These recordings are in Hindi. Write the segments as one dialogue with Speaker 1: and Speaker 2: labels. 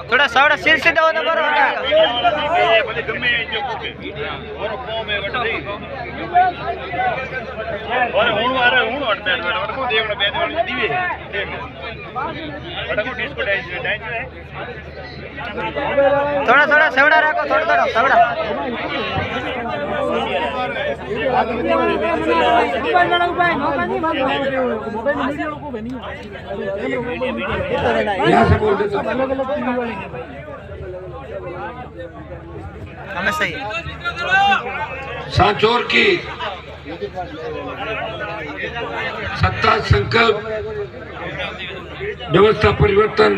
Speaker 1: थोड़ा सावड़ा सिर सीधा होता बरो थोड़ा थोड़ा सेवड़ा रखो थोड़ा थोड़ा सेवड़ा हमें सही
Speaker 2: सांचौर की सत्ता संकल्प व्यवस्था परिवर्तन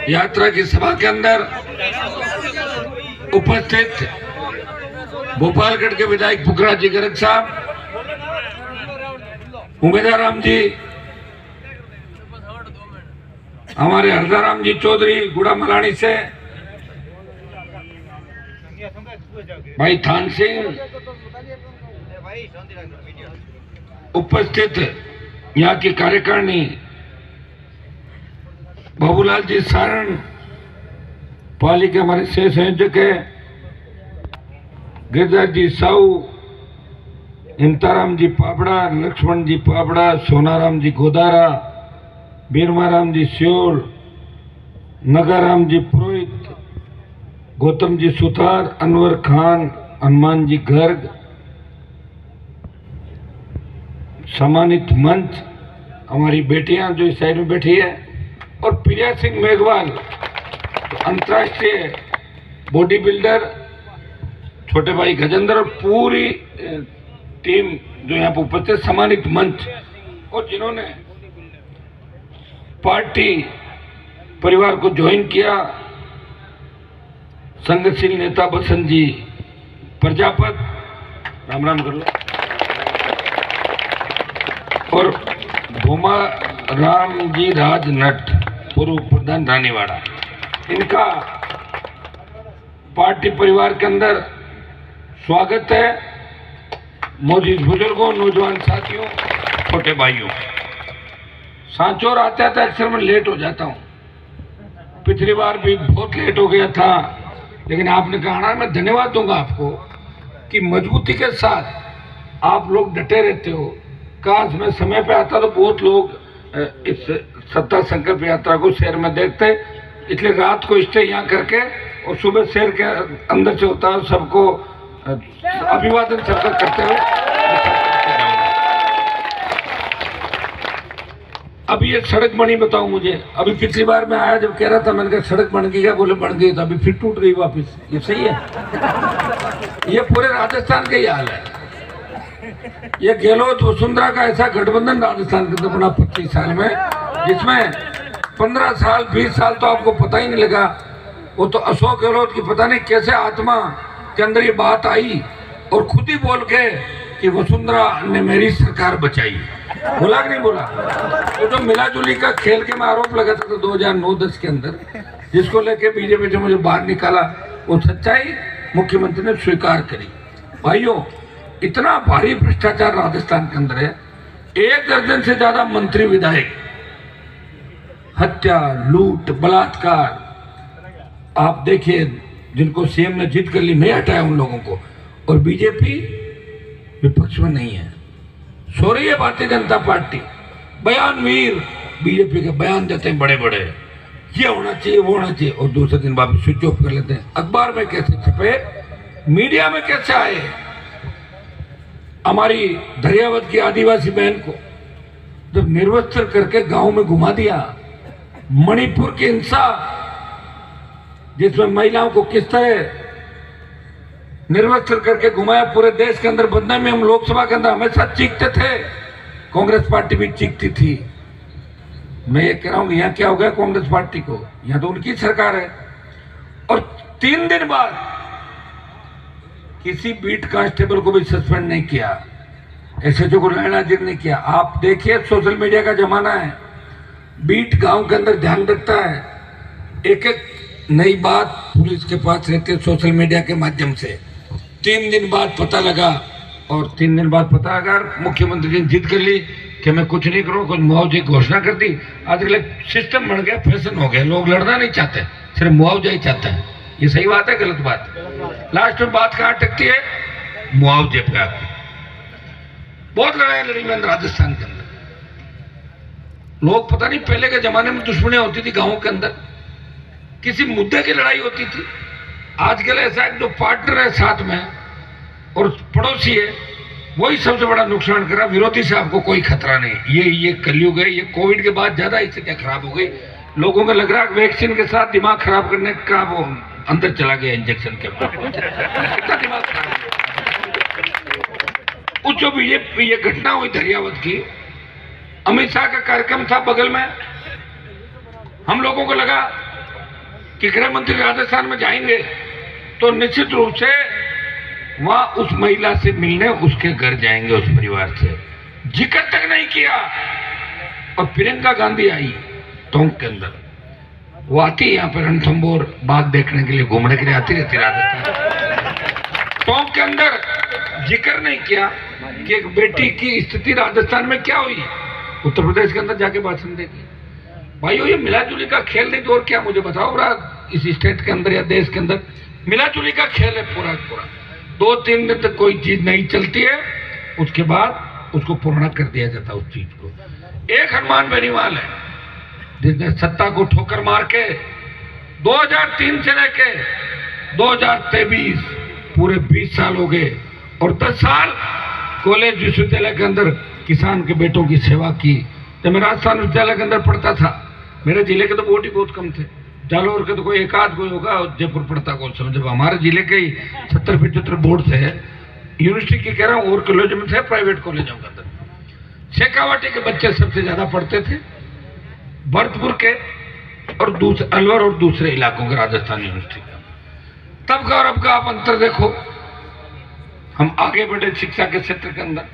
Speaker 2: यात्रा की सभा के अंदर उपस्थित भोपालगढ़ के विधायक पुखराज जी गर्ग साहब, उमेदवार राम जी, हमारे हरदाराम जी चौधरी गुड़ा मलानी से, भाई थान सिंह, उपस्थित यहाँ की कार्यकारिणी बाबूलाल जी सारण, पाली के हमारे सह संयोजक है गिरधर जी साहू, इंताराम जी पापड़ा, लक्ष्मण जी पापड़ा, सोनाराम जी गोदारा, बीरमाराम जी सियोल, नगाराम जी पुरोहित, गौतम जी सुतार, अनवर खान, हनुमान जी गर्ग, सम्मानित मंच, हमारी बेटियां जो इस साइड में बैठी है, और प्रिया सिंह मेघवाल अंतर्राष्ट्रीय बॉडी बिल्डर, छोटे भाई गजेंद्र और पूरी टीम जो यहाँ पर उपस्थित, सम्मानित मंच और जिन्होंने पार्टी परिवार को ज्वाइन किया, संघर्षशील नेता बसंत जी प्रजापत, राम राम कर लो, और भूमा राम जी राजनट पूर्व प्रधान रानीवाड़ा, इनका पार्टी परिवार के अंदर स्वागत है। मौजूद बुजुर्गों, नौजवान साथियों, छोटे भाइयों, सांचौर आते आते अक्सर मैं लेट हो जाता हूँ, पिछली बार भी बहुत लेट हो गया था, लेकिन आपने कहा ना, मैं धन्यवाद दूंगा आपको कि मजबूती के साथ आप लोग डटे रहते हो। काश मैं समय पे आता तो बहुत लोग इस सत्ता संकल्प यात्रा को शहर में देखते, इसलिए रात को स्टे यहाँ करके और सुबह शहर के अंदर से होता है, सबको अभिवादन सबका करते हुए अभी ये सड़क बनी, बताऊं मुझे, अभी पिछली बार मैं आया जब कह रहा था, मैंने कहा सड़क बन गई क्या, बोले बन गई, तो अभी फिर टूट गई वापस। ये सही है? ये पूरे राजस्थान का ही हाल है। ये गहलोत वसुंधरा का ऐसा गठबंधन राजस्थान के अंदर बना 25 साल में, जिसमें 15 साल 20 साल तो आपको पता ही नहीं लगा। वो तो अशोक गहलोत की पता नहीं कैसे आत्मा के अंदर ये बात आई और खुद ही बोल के कि वसुंधरा ने मेरी सरकार बचाई, बोला कि नहीं बोला? वो तो मिला जुली का खेल के मैं आरोप लगाता था 2009-10 के अंदर, जिसको लेके बीजेपी से मुझे बाहर निकाला, वो सच्चाई मुख्यमंत्री ने स्वीकार करी। भाइयों, इतना भारी भ्रष्टाचार राजस्थान के अंदर है, 1 दर्जन से ज्यादा मंत्री विधायक, हत्या, लूट, बलात्कार, आप देखिए, जिनको सीएम ने जीत कर ली, नहीं हटाया उन लोगों को, और बीजेपी विपक्ष में नहीं है। सो रही है भारतीय जनता पार्टी, बयान वीर बीजेपी के बयान देते हैं बड़े बड़े, ये होना चाहिए वो होना चाहिए, और दूसरे दिन वापस स्विच ऑफ कर लेते हैं। अखबार में कैसे छपे, मीडिया में कैसे आए। हमारी दरियावत की आदिवासी बहन को जब निर्वस्त्र करके गांव में घुमा दिया, मणिपुर की हिंसा जिसमें महिलाओं को किस तरह निर्वस्त्र करके घुमाया, पूरे देश के अंदर बदनामी, हम लोकसभा के अंदर हमेशा चीखते थे, कांग्रेस पार्टी भी चीखती थी। मैं ये कह रहा हूं, यहाँ क्या हो गया कांग्रेस पार्टी को, यहाँ तो उनकी सरकार है। और 3 दिन बाद किसी बीट कांस्टेबल को भी सस्पेंड नहीं किया, एसएचओ को लाइनाजिर नहीं किया। आप देखिए, सोशल मीडिया का जमाना है, बीट गांव के अंदर ध्यान रखता है, एक एक नई बात पुलिस के पास रहती है सोशल मीडिया के माध्यम से। 3 दिन बाद पता लगा, और 3 दिन बाद पता लगा मुख्यमंत्री ने जिद कर ली कि मैं कुछ नहीं करूँ, कुछ मुआवजे की घोषणा कर दी। आजकल एक सिस्टम बन गया, फैशन हो गया, लोग लड़ना नहीं चाहते, सिर्फ मुआवजा ही चाहते हैं। ये सही बात है गलत बात? लास्ट में बात कहाँ अटकती है? मुआवजे पे आती। बहुत लड़ाई लड़ी मैंने राजस्थान के अंदर। लोग पता नहीं, पहले के जमाने में दुश्मनी होती थी गांवों के अंदर, किसी मुद्दे की लड़ाई होती थी। आजकल ऐसा है जो पार्टनर है साथ में और पड़ोसी है, वही सबसे बड़ा नुकसान कर रहा। विरोधी से आपको कोई खतरा नहीं। ये कलयुग है। ये कोविड के बाद ज्यादा स्थितियां खराब हो गई। लोगों को लग रहा है वैक्सीन के साथ दिमाग खराब करने का वो अंदर चला गया इंजेक्शन के बाद। कितना दिमाग खराब। उस जो भी ये घटना हुई धरियावत की, अमित शाह का कार्यक्रम था बगल में। हम लोगों को लगा कि गृह मंत्री राजस्थान में जाएंगे तो निश्चित रूप से वहां उस महिला से मिलने उसके घर जाएंगे, उस परिवार से। जिक्र तक नहीं किया। और प्रियंका गांधी आई टोंक के अंदर। वो आती है यहाँ पर रणथंभौर बाग देखने के लिए, घूमने के लिए आती रहती राजस्थान। टोंक के अंदर जिक्र नहीं किया कि एक बेटी की स्थिति राजस्थान में क्या हुई। उत्तर प्रदेश के अंदर जाके भाषण देगी। भाइयों, ये मिलाजुली का खेल नहीं तो और क्या? मुझे बताओ बड़ा, इस स्टेट के अंदर या देश के अंदर मिलाजुली का खेल है पूरा पूरा। 2-3 दिन तक कोई चीज नहीं चलती है, उसके बाद उसको पूर्ण कर दिया जाता है उस चीज को। एक हनुमान बेनीवाल है जिसने सत्ता को ठोकर मार के 2003 से लेके 2023 पूरे 20 साल हो गए, और 10 साल कॉलेज विश्वविद्यालय के अंदर किसान के बेटों की सेवा की। जब मैं राजस्थान विश्वविद्यालय के अंदर पढ़ता था, मेरे जिले के तो वोट ही बहुत कम थे। जालौर के तो कोई एक आध कोई होगा, जयपुर पढ़ता कौन समझे। हमारे जिले के 70-75 बोर्ड थे। यूनिवर्सिटी की कह रहा हूँ, और कॉलेज में थे, प्राइवेट कॉलेजों के अंदर। शेखावाटी के बच्चे सबसे ज्यादा पढ़ते थे, भरतपुर के और अलवर और दूसरे इलाकों के राजस्थान यूनिवर्सिटी का। तब का और अब का आप अंतर देखो। हम आगे बढ़े शिक्षा के क्षेत्र के अंदर,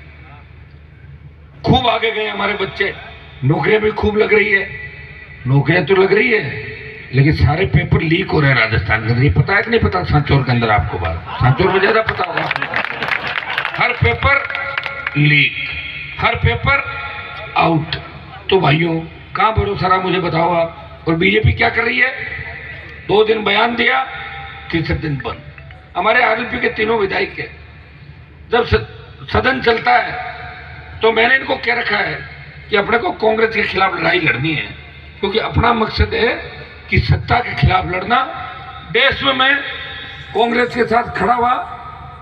Speaker 2: खूब आगे गए हमारे बच्चे। नौकरियां भी खूब लग रही है। नौकरियां तो लग रही है, लेकिन सारे पेपर लीक हो रहे हैं राजस्थान के अंदर। ये पता है कि नहीं पता? सांचौर के अंदर आपको बात, सांचौर में ज्यादा पता होगा। हर पेपर लीक, हर पेपर आउट। तो भाइयों, कहां भरोसा रहा मुझे बताओ आप? और बीजेपी क्या कर रही है? 2 दिन बयान दिया, तीसरे दिन बंद। हमारे आरएलपी के तीनों विधायक है, जब सदन चलता है तो मैंने इनको कह रखा है कि अपने को कांग्रेस के खिलाफ लड़ाई लड़नी है, क्योंकि अपना मकसद है कि सत्ता के खिलाफ लड़ना। देश में मैं कांग्रेस के साथ खड़ा हुआ,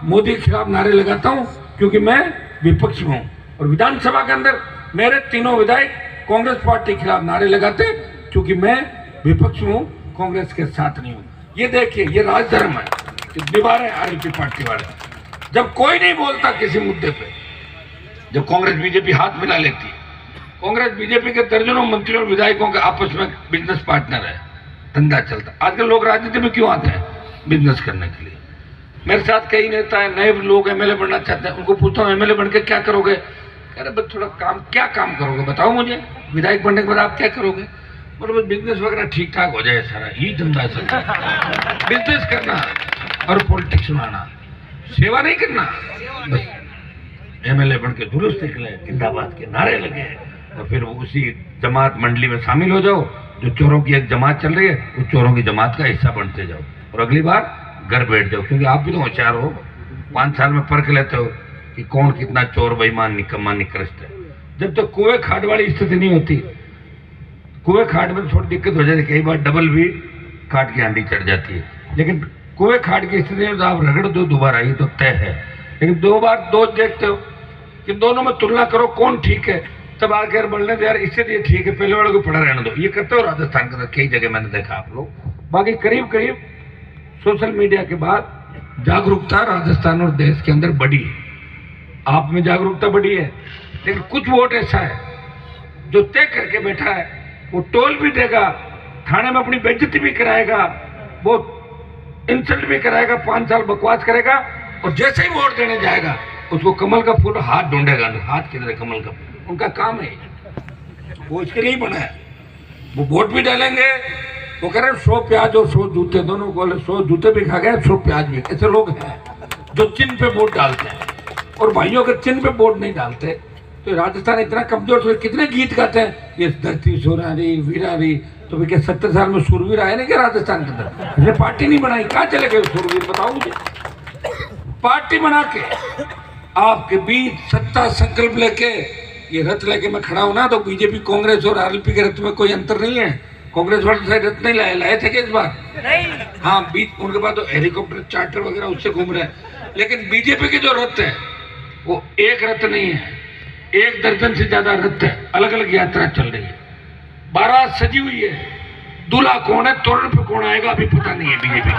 Speaker 2: मोदी के खिलाफ नारे लगाता हूं क्योंकि मैं विपक्ष में हूं। और विधानसभा के अंदर मेरे तीनों विधायक कांग्रेस पार्टी के खिलाफ नारे लगाते क्योंकि मैं विपक्ष में हूं, कांग्रेस के साथ नहीं हूं। ये देखिए, ये राजधर्म है, निभा रहे आरएलपी पार्टी वाले। जब कोई नहीं बोलता किसी मुद्दे पे, जब कांग्रेस बीजेपी हाथ मिला लेती है, कांग्रेस बीजेपी के दर्जनों मंत्रियों और विधायकों के आपस में बिजनेस पार्टनर है, धंधा चलता। आजकल लोग राजनीति में क्यों आते हैं? बिजनेस करने के लिए। मेरे साथ कई नेता है, नए लोग एमएलए बनना चाहते हैं। उनको पूछता हूँ एमएलए बनकर क्या करोगे? कह रहे बस थोड़ा काम। क्या काम करोगे बताओ मुझे? विधायक बनने के बाद आप क्या करोगे? मतलब बिजनेस वगैरह ठीक ठाक हो जाए, सारा ही धंधा चलता। बिजनेस करना और पॉलिटिक्स में आना, सेवा नहीं करना। बस एमएलए बन के जुलूस निकले, जिंदाबाद के नारे लगे, और फिर उसी जमात मंडली में शामिल हो जाओ। जो चोरों की एक जमात चल रही है, उस चोरों की जमात का हिस्सा बनते जाओ, और अगली बार घर बैठ जाओ। क्योंकि आप भी तो होशियार हो, 5 साल में परख लेते हो कि कौन कितना चोर, बेईमान, निकम्मा, निकृष्ट है। जब तक कुएं खाट वाली स्थिति नहीं होती, कुएं खाट में थोड़ी दिक्कत हो जाती, कई बार डबल भी खाट की हांडी चढ़ जाती है। लेकिन कुएं खाट की स्थिति में तो आप रगड़ दो दोबारा, ही तो तय है। लेकिन 2 बार 2 देखते हो कि दोनों में तुलना करो कौन ठीक है, तब आकर बोलने दो यार इससे ये ठीक है, पहले वाले को पड़ा रहने दो। ये करते हो राजस्थान के अंदर कई जगह मैंने देखा आप लोग। बाकी करीब करीब सोशल मीडिया के बाद जागरूकता राजस्थान और देश के अंदर बढ़ी है। आप में जागरूकता बढ़ी है, लेकिन कुछ वोट ऐसा है जो तय करके बैठा है, वो टोल भी देगा, थाने में अपनी बेइज्जती भी कराएगा, वो इंसल्ट भी कराएगा, 5 साल बकवास करेगा, और जैसे ही वोट देने जाएगा उसको कमल का फूल हाथ ढूंढेगा। हाथ किधर है कमल का फूल? उनका काम है, वो इसके लिए ही बना है। वो वोट भी डालेंगे, वो कह रहे 100 प्याज और 100 जूते, दोनों को 100 जूते भी खा गए, 100 प्याज भी। ऐसे लोग हैं जो चिन्ह पे वोट डालते हैं। और भाइयों अगर चिन्ह पे वोट नहीं डालते तो राजस्थान इतना कमजोर, तो कितने गीत गाते हैं, ये धरती सोनारी वीरारी, तो भी क्या 70 साल में सूरवीर आए ना क्या राजस्थान के अंदर? इसने पार्टी नहीं बनाई, कहाँ चले गए सूरवीर बताओ मुझे। पार्टी बना के आपके बीच सत्ता संकल्प लेके ये रथ लेके मैं खड़ा हूं ना, तो बीजेपी कांग्रेस और आरएलपी के रथ में कोई अंतर नहीं है। कांग्रेस वाले शायद रथ नहीं लाए थे क्या इस बार? नहीं। हाँ, बीच उनके पास तो हेलीकॉप्टर चार्टर वगैरह उससे घूम रहे हैं, लेकिन बीजेपी के जो रथ है वो एक रथ नहीं है, 1 दर्जन से ज्यादा रथ है, अलग अलग यात्रा चल रही है, बारात सजी हुई है। दूल्हा कौन है, तोरण पे कौन आएगा अभी पता नहीं है बीजेपी का।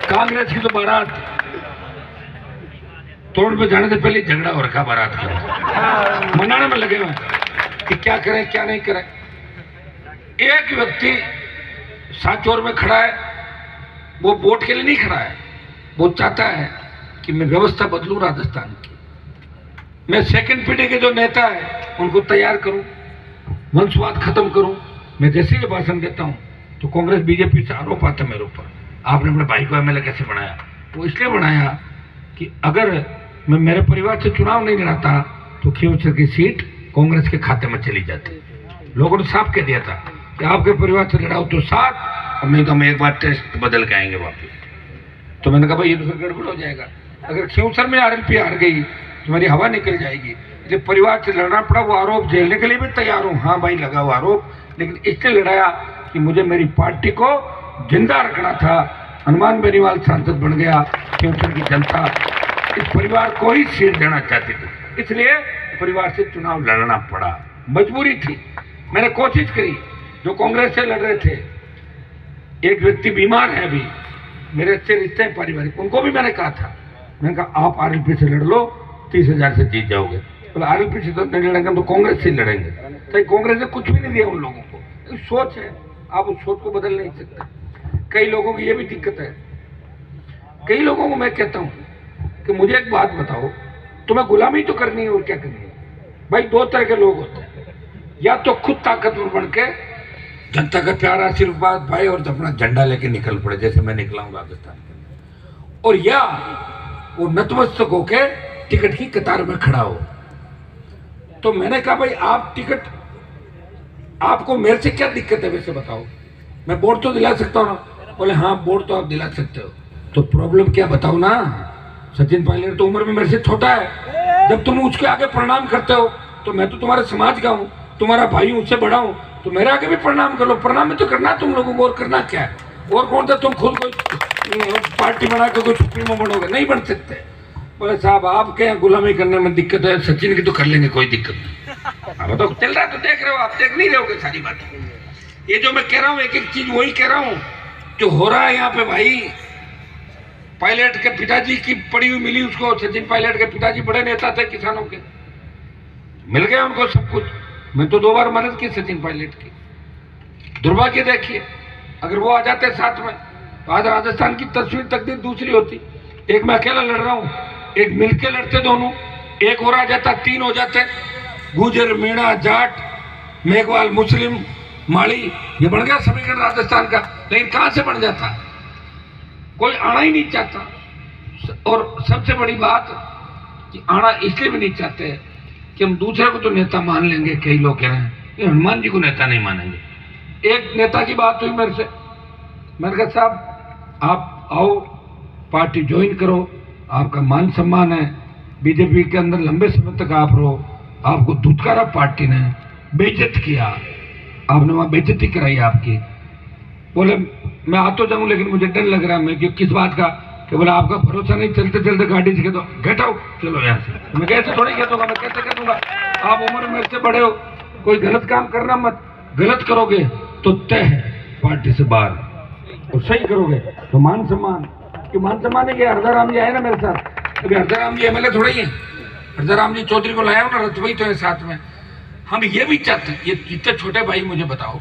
Speaker 2: कांग्रेस की तो बारात तोरण पे जाने से पहले झगड़ा हो रखा बारात का, मनाने में लगे हुए कि क्या करें क्या नहीं करें। एक व्यक्ति सांचौर में खड़ा है, वो वोट के लिए नहीं खड़ा है, वो चाहता है कि मैं व्यवस्था बदलूं राजस्थान की, मैं सेकंड पीढ़ी के जो नेता है उनको तैयार करूं, वंशवाद खत्म करूं। मैं जैसे ही भाषण देता हूं तो कांग्रेस बीजेपी से आरोप आता है मेरे ऊपर, आपने अपने भाई को एमएलए कैसे बनाया? वो इसलिए बनाया कि अगर मैं मेरे परिवार से चुनाव नहीं लड़ाता तो खींवसर की सीट कांग्रेस के खाते में चली जाती। लोगों ने साफ कह दिया था कि आपके परिवार से लड़ाओ तो 7, और नहीं तो हम एक बार टेस्ट बदल के आएंगे वापिस। तो मैंने कहा भाई ये तो फिर गड़बड़ हो जाएगा, अगर खींवसर में आरएलपी हार गई तो मेरी हवा निकल जाएगी। इसलिए परिवार से लड़ना पड़ा, वो आरोप झेलने के लिए भी तैयार हूँ। हाँ भाई लगा वो आरोप, लेकिन इसलिए लड़ाया कि मुझे मेरी पार्टी को जिंदा रखना था। हनुमान बेनीवाल सांसद बन गया, खींवसर की जनता इस परिवार को ही सीट देना चाहती थी, इसलिए परिवार से चुनाव लड़ना पड़ा, मजबूरी थी। मैंने कोशिश करी, जो कांग्रेस से लड़ रहे थे, एक व्यक्ति बीमार है अभी, मेरे अच्छे रिश्ते हैं पारिवारिक, उनको भी मैंने कहा था, मैंने कहा आप आरएलपी से लड़ लो, 30,000 से जीत जाओगे। बोला आरएलपी से तो नहीं लड़ेंगे, हम तो कांग्रेस से लड़ेंगे। तो कांग्रेस ने कुछ भी नहीं दिया उन लोगों को, सोच है, आप उस सोच को बदल नहीं सकते। कई लोगों की ये भी दिक्कत है, कई लोगों को मैं कहता हूँ कि मुझे एक बात बताओ, तुम्हें गुलामी तो करनी है और क्या करनी है? भाई 2 तरह के लोग होते हैं, या तो खुद ताकतवर बन के जनता का प्यार आशीर्वाद पाए और अपना झंडा लेके निकल पड़े, जैसे मैं निकला हूं राजस्थान के, और या वो नतमस्तक होके टिकट की कतार में खड़ा हो। तो मैंने कहा भाई आप टिकट, आपको मेरे से क्या दिक्कत है वैसे बताओ, मैं वोट तो दिला सकता हूँ ना? बोले हाँ वोट तो आप दिला सकते हो, तो प्रॉब्लम क्या बताओ ना? सचिन पायलट तो उम्र में मेरे से छोटा है, जब तुम उसके आगे प्रणाम करते हो तो मैं तो तुम्हारे समाज का हूँ, तुम्हारा भाई हूँ, उससे बड़ा हूँ, तो मेरे आगे भी प्रणाम कर लो। प्रणाम में तो करना तुम लोगों को, और करना क्या है? और कौन सा तुम खुद कोई पार्टी बना के कोई सुप्रीमो बनोगे? नहीं बन सकते। बोले साहब आपके यहाँ गुलामी करने में दिक्कत है, सचिन की तो कर लेंगे, कोई दिक्कत नहीं। अब तो चल रहा, तो देख रहे हो आप, देख नहीं रहोगे सारी बात। ये जो मैं कह रहा हूँ एक एक चीज वही कह रहा हूँ जो हो रहा है यहाँ पे। भाई पायलट के पिताजी की पड़ी हुई मिली उसको, सचिन पायलट के पिताजी बड़े नेता थे किसानों के, मिल गया उनको सब कुछ। मैं तो 2 बार मदद की सचिन पायलट की। दुर्भाग्य देखिए, अगर वो आ जाते साथ में तो आज राजस्थान की तस्वीर तकदीर दूसरी होती। एक मैं अकेला लड़ रहा हूँ, एक मिलके लड़ते दोनों, एक और आ जाता 3 हो जाते, गुजर मीणा जाट मेघवाल मुस्लिम माड़ी, ये बन गया समीकरण राजस्थान का। लेकिन कहां से बन जाता? कोई आना ही नहीं चाहता। और सबसे बड़ी बात कि आना इसलिए भी नहीं चाहते कि हम दूसरे को तो नेता मान लेंगे। कई लोग कह रहे हैं कि हनुमान जी को नेता नहीं मानेंगे। एक नेता की बात हुई मेरे से, मैंने कहा साहब आप आओ, पार्टी ज्वाइन करो, आपका मान सम्मान है, बीजेपी के अंदर लंबे समय तक आप रहो, आपको धुतकारा पार्टी ने, बेइज्जत किया, आपने वहां बेइज्जती कराई आपकी। बोले मैं आ तो जाऊं लेकिन मुझे डर लग रहा है। मैं किस बात का? कि बोला आपका भरोसा नहीं, चलते चलते गाड़ी से कह दो गेट आउट, चलो यहाँ से। मैं कैसे थोड़ी कह दूंगा, मैं कैसे कह दूंगा? आप उम्र में से बड़े हो, कोई गलत काम करना मत, गलत करोगे तो तय है पार्टी से बाहर, और सही करोगे तो मान सम्मान। कि मान सम्मान है कि हरदाराम जी आए ना मेरे साथ, अभी हरदाराम जी एमएलए थोड़ा ही है, हरदाराम जी चौधरी को लाया हूँ ना, रतवई तो है साथ में। हम ये भी चाहते हैं, ये जितने छोटे भाई मुझे बताओ,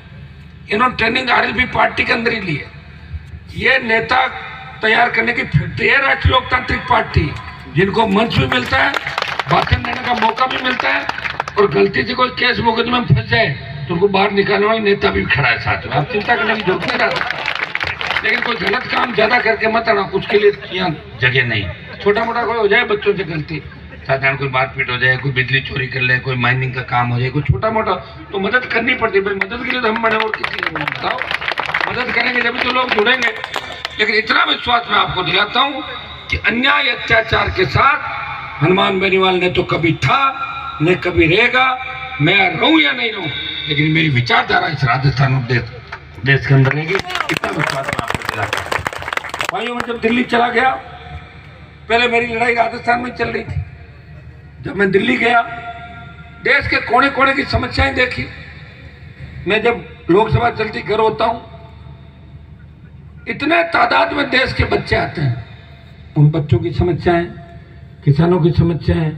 Speaker 2: इन्होंने ट्रेनिंग आरएलपी पार्टी के अंदर ही ली है। ये नेता तैयार करने की फैक्ट्री है राष्ट्रीय लोकतांत्रिक पार्टी, जिनको मंच भी मिलता है, भाषण देने का मौका भी मिलता है, और गलती से कोई केस मुकदमे में फंस जाए तो उनको बाहर निकालने वाला नेता भी खड़ा है साथ में। आप चिंता करने की जरूरत नहीं रहती, लेकिन कोई गलत काम ज्यादा करके मत आना, उसके लिए यहाँ जगह नहीं। छोटा मोटा कोई हो जाए बच्चों से गलती, साधारण कोई मारपीट हो जाए, कोई बिजली चोरी कर ले, कोई माइनिंग का काम हो जाए, कोई छोटा मोटा, तो मदद करनी पड़ती है भाई। मदद के लिए तो हम बने और किसी को बताओ, मदद करेंगे जब तो लोग जुड़ेंगे। लेकिन इतना विश्वास मैं आपको दिलाता हूँ कि अन्याय अत्याचार के साथ हनुमान बेनीवाल ने तो कभी था न कभी रहेगा। मैं रहूं या नहीं रहूं, लेकिन मेरी विचारधारा इस राजस्थान देश के अंदर रहेगी, इतना विश्वास मैं आपको दिलाता हूँ। भाइयों, मैं जब दिल्ली चला गया, पहले मेरी लड़ाई राजस्थान में चल रही थी। जब मैं दिल्ली गया, देश के कोने कोने की समस्याएं देखी। मैं जब लोकसभा चलती घर होता हूं, इतने तादाद में देश के बच्चे आते हैं। उन बच्चों की समस्याएं, किसानों की समस्याएं,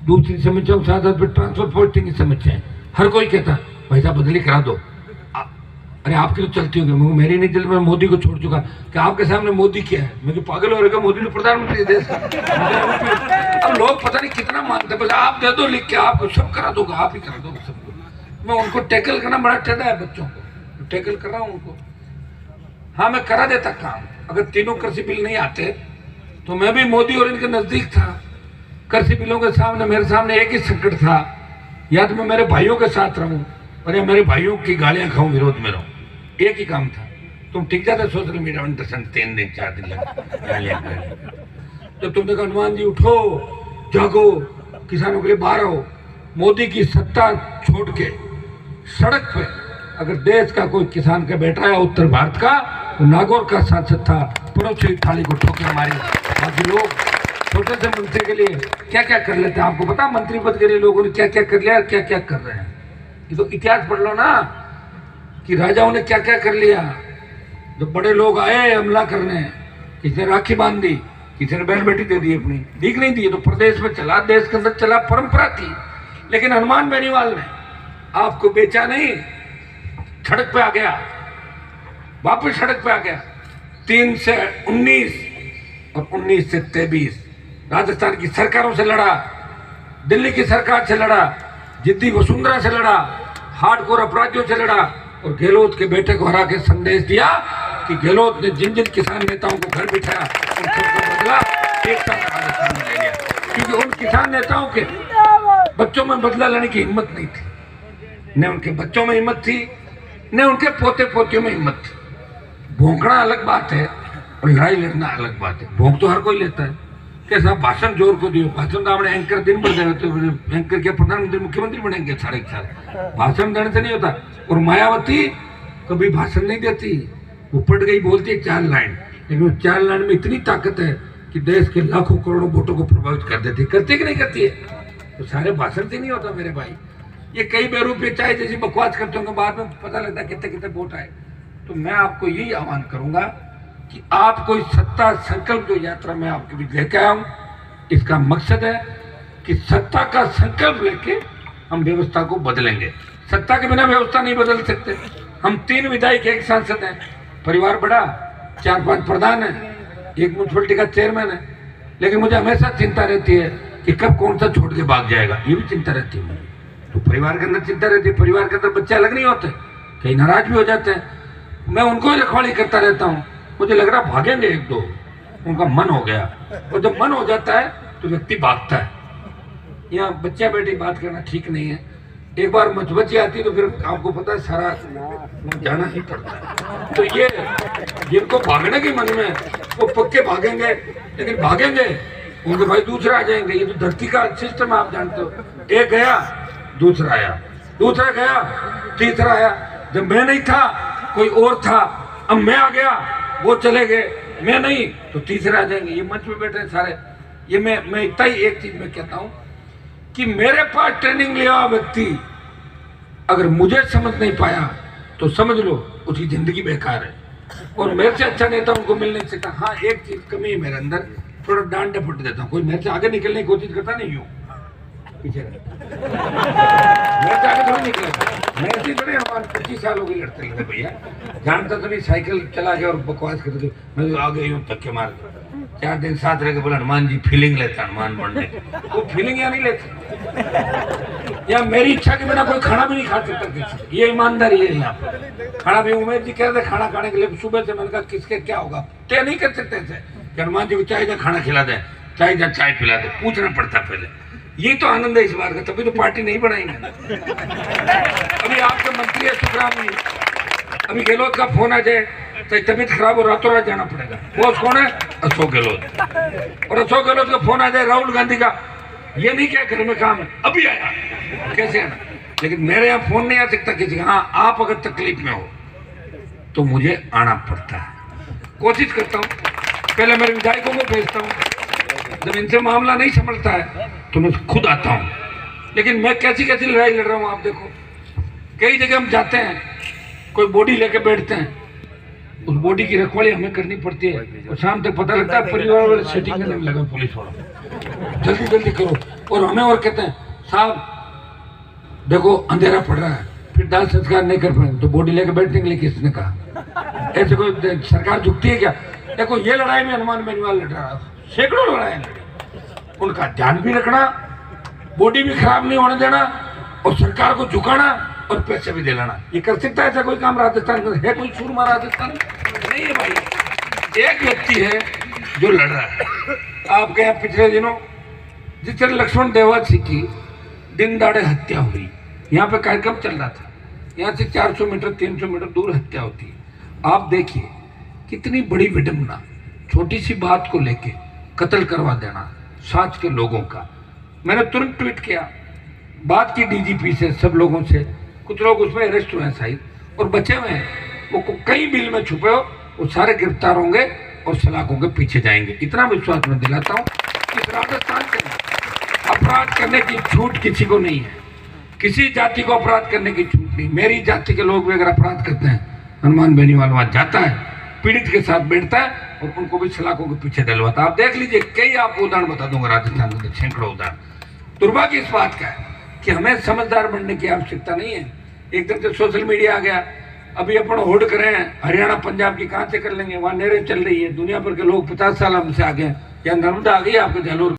Speaker 2: दूसरी समस्याओं के साथ साथ ट्रांसपोर्ट पोस्टिंग की समस्याएं, हर कोई कहता भाई साहब बदली करा दो। अरे आपकी तो चलती होगी, मेरी नहीं चलती, मैं मोदी को छोड़ चुका। कि आपके सामने मोदी क्या है? मैं तो पागल हो रहा, मोदी तो प्रधानमंत्री देश का। अब लोग पता नहीं कितना मानते, बस आप दे दो लिख के, आपको सब करा दूंगा, आप ही करा दो सबको। मैं उनको टैकल करना बड़ा टेढ़ा है, बच्चों को टैकल कर रहा हूँ उनको। हाँ, मैं करा देता काम। अगर तीनों कृषि बिल नहीं आते तो मैं भी मोदी और इनके नजदीक था। कृषि बिलों के सामने मेरे सामने एक ही संकट था, या तो मैं मेरे भाइयों के साथ रहूं और या मेरे भाइयों की गालियां खाऊं, विरोध में रहूं। एक ही काम था। तुम टिक जाते सोशल मीडिया में 3 दिन 4 दिन लगे गालियां। जब तुमने कहा हनुमान जी उठो, जागो, किसानों के लिए बाहर आओ, मोदी की सत्ता छोड़ के सड़क पे अगर देश का कोई किसान का बेटा है उत्तर भारत का, तो नागौर का सांसद था, पड़ोसी थाली को ठोकर मारी। बाकी लोग छोटे से मंत्री के लिए क्या क्या कर लेते हैं, आपको पता? मंत्री पद के लिए लोगों ने क्या क्या कर लिया, क्या क्या कर रहे हैं। ये तो इतिहास पढ़ लो ना कि राजाओं ने क्या क्या कर लिया। जब बड़े लोग आए हमला करने, किसी ने राखी बांध दी, किसी ने बहन बेटी दे दी अपनी, ठीक नहीं दी, तो प्रदेश में चला, देश के अंदर चला, परंपरा थी। लेकिन हनुमान बेनीवाल ने आपको बेचा नहीं, सड़क पे आ गया, वापस सड़क पे आ गया। 3 से 19 और 19 से 23 राजस्थान की सरकारों से लड़ा, दिल्ली की सरकार से लड़ा, जिद्दी वसुंधरा से लड़ा, हार्डकोर अपराधियों से लड़ा, और गहलोत के बेटे को हरा के संदेश दिया कि गहलोत ने जिन जिन किसान नेताओं को घर बिठाया उन सबका बदला एक साथ राजस्थान में ले लिया। क्योंकि उन किसान नेताओं के बच्चों में बदला लेने की हिम्मत नहीं थी, न उनके बच्चों में हिम्मत थी, न उनके पोते पोतियों में हिम्मत थी। भौंकना अलग बात है और लड़ाई लड़ना अलग बात है। भौंक तो हर कोई लेता है, कैसा भाषण जोर को दियो, भाषण तो आपने एंकर दिन भर देना, तो एंकर क्या प्रधानमंत्री मुख्यमंत्री बनेंगे सारे भाषण देने से नहीं होता। और मायावती कभी भाषण नहीं देती, वो पट गई बोलती है 4 लाइन, लेकिन वो 4 लाइन में इतनी ताकत है कि देश के लाखों करोड़ों वोटों को प्रभावित कर देती। करती कि नहीं करती है? तो सारे भाषण से नहीं होता मेरे भाई। ये कई बेरूपी चाहे जैसी बकवास करते होंगे, बाद में पता लगता है कितने कितने वोट आए। तो मैं आपको यही आह्वान करूंगा कि आप कोई सत्ता संकल्प जो यात्रा में आपके बीच लेके आया हूं, इसका मकसद है कि सत्ता का संकल्प लेके हम व्यवस्था को बदलेंगे। सत्ता के बिना व्यवस्था नहीं बदल सकते। हम 3 विधायक, 1 सांसद हैं, परिवार बड़ा, 4-5 प्रधान हैं, 1 म्यूनसिपलिटी का चेयरमैन है। लेकिन मुझे हमेशा चिंता रहती है कि कब कौन सा छोड़ के भाग जाएगा, ये भी चिंता रहती है मुझे। तो परिवार के अंदर चिंता रहती है, परिवार के अंदर बच्चे अलग नहीं होते, कई नाराज भी हो जाते हैं। मैं उनको ही रखवाली करता रहता हूँ। मुझे लग रहा भागेंगे 1-2, उनका मन हो गया, और जब मन हो जाता है तो व्यक्ति भागता है। यहाँ बच्चा बेटी बात करना ठीक नहीं है। एक बार मचबची आती तो फिर आपको पता है सारा जाना ही पड़ता है। तो ये जिनको भागने के मन में वो पक्के भागेंगे, लेकिन भागेंगे उनके भाई दूसरे आ जाएंगे। ये तो धरती का सिस्टम आप जानते हो, एक गया दूसरा आया, दूसरा गया तीसरा आया। जब मैं नहीं था कोई और था, अब मैं आ गया वो चले गए, मैं नहीं तो तीसरे आ जाएंगे। ये मंच में बैठे सारे, ये मैं इतना ही एक चीज में कहता हूं कि मेरे पास ट्रेनिंग लिया हुआ व्यक्ति अगर मुझे समझ नहीं पाया तो समझ लो उसकी जिंदगी बेकार है, और मेरे से अच्छा नेता उनको मिल नहीं सकता। हाँ, एक चीज कमी है मेरे अंदर, थोड़ा डांट डपट देता हूँ। कोई मेरे से आगे निकलने की कोशिश करता नहीं हूँ, पीछे मेरे से आगे थोड़ी निकलेगा। मेरे से बड़े हमारे 25 साल हो गए लड़ते लड़ते भैया, जानता तो नहीं, साइकिल चला गया और बकवास करते मैं तो आ गई हूँ धक्के मार। 4 दिन साथ रह के बोला हनुमान जी फीलिंग लेता, हनुमान बनने, वो फीलिंग या नहीं लेता। या मेरी इच्छा के बिना कोई खाना भी नहीं खा सकता किसी, ये ईमानदारी है यहाँ पर। खाना भी उमेश जी कह रहे थे खाना खाने के लिए, सुबह से मैंने कहा किसके क्या होगा, तय नहीं कर सकते थे कि हनुमान जी को चाहे जा खाना खिला दे, चाहे जा चाय पिला दे, पूछना पड़ता पहले। ये तो आनंद है इस बार का, तभी तो पार्टी नहीं बनाएंगे। अभी आपके मंत्री है सुखराम जी, अभी गहलोत का फोन आ जाए तो तबीयत खराब हो, रातों रात जाना पड़ेगा। बॉस कौन है? अशोक गहलोत। और अशोक गहलोत का फोन आ जाए राहुल गांधी का, ये नहीं क्या घर में काम है, अभी आया, कैसे आना। लेकिन मेरे यहाँ फोन नहीं आ सकता किसी का। हाँ, आप अगर तकलीफ में हो तो मुझे आना पड़ता है, कोशिश करता हूँ। पहले मेरे विधायकों को भेजता हूँ, जब इनसे मामला नहीं संभलता है तो मैं खुद आता हूँ। लेकिन मैं कैसी कैसी लड़ाई लड़ रहा हूँ आप देखो। कई जगह हम जाते हैं, कोई बॉडी लेके बैठते हैं, उस बॉडी की रखवाली हमें करनी पड़ती है, और शाम तक पता लगता है परिवार वाले सेटिंग करने में लगे, पुलिस वाला जल्दी जल्दी करो। और हमें और कहते हैं साहब देखो अंधेरा पड़ रहा है, फिर दाह संस्कार नहीं कर पाए तो बॉडी लेके बैठने के लिए किसने कहा? ऐसे कोई सरकार झुकती है क्या? देखो ये लड़ाई में हनुमान बेनीवाल लड़ रहा है, सैकड़ों लड़ाई लड़ी। उनका ध्यान भी रखना, बॉडी भी खराब नहीं होने देना, और सरकार को झुकाना और पैसे भी दिलाना। ये कर सकता है ऐसा कोई काम राजस्थान में? है कोई सूरमा राजस्थान? नहीं है भाई। एक व्यक्ति है जो लड़ रहा है। आपके यहाँ पिछले दिनों जिस तरह लक्ष्मण देवासी की दिन दाड़े हत्या हुई, यहाँ पे कार्यक्रम चल रहा था, यहाँ से 400 मीटर 300 मीटर दूर हत्या होती है। आप देखिए कितनी बड़ी विडंबना, छोटी सी बात को लेके कत्ल करवा देना साथ के लोगों का। मैंने तुरंत ट्वीट किया, बात की डीजीपी से, सब लोगों से। कुछ लोग उसमें अरेस्ट हुए हैं शायद, और बचे हुए हैं, वो कई बिल में छुपे हो, वो सारे गिरफ्तार होंगे और सलाखों के पीछे जाएंगे। इतना विश्वास मैं दिलाता हूँ। इस राजस्थान से अपराध करने की छूट किसी को नहीं है, किसी जाति को अपराध करने की छूट नहीं। मेरी जाति के लोग भी अगर अपराध करते हैं, हनुमान बेनीवाल वहां जाता है, पीड़ित के साथ बैठता है और उनको भी सलाखों के पीछे डलवाता है। आप देख लीजिए, कई आपको उदाहरण बता दूंगा राजस्थान में, सैकड़ों उदाहरण। दुर्भाग्य इस बात का है कि हमें समझदार बनने की आवश्यकता नहीं है। एकदम से सोशल मीडिया आ गया, अभी अपन होड़ करें हरियाणा पंजाब की कहाँ से कर लेंगे, वहाँ नहरें चल रही है, दुनिया भर के लोग 50 साल हमसे आ गए, या नर्मदा आ गई आपके जलोर